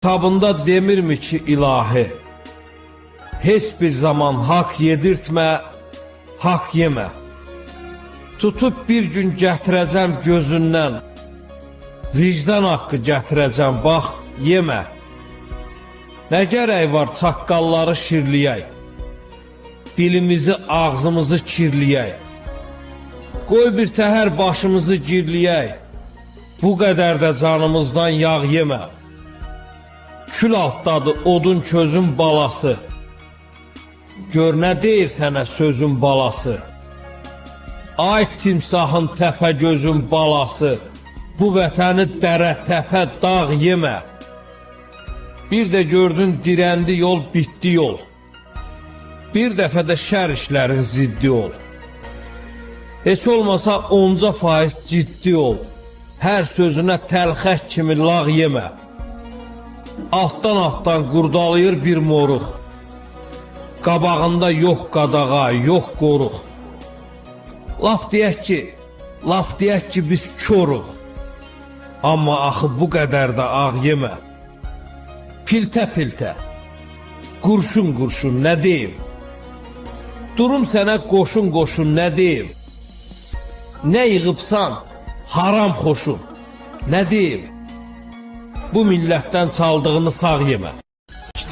Kitabında demirmi ki ilahi, heç bir zaman hak yedirtmə, hak yemə. Tutub bir gün gətirəcəm gözündən, vicdan haqqı gətirəcəm, bax, yemə. Nə gərək var çaqqalları şirliyək, dilimizi, ağzımızı kirliyək. Qoy bir təhər başımızı girliyək, bu qədər də canımızdan yağ yemə. Kül altdadır odun közün balası, gör nə deyir sənə sözün balası. Ay timsahın təpə gözün balası, bu vətəni dərə təpə dağ yemə. Bir də gördün dirəndi yol, bitdi yol. Bir dəfə də şər işlərin ziddi ol. Heç olmasa 10% ciddi ol. Hər sözünə təlxək kimi lağ yemə. Altdan qurdalayır bir moruq. Qabağında yox qadağa, yox qoruq. Laf deyək ki biz koruq. Amma axı bu qədər də ağ yemə. Piltə, qurşun nə deyim? Durum sənə qoşun nə deyim? Nə yığıbsan, haram xoşum, nə deyim? Bu millətdən çaldığını sağ yemə.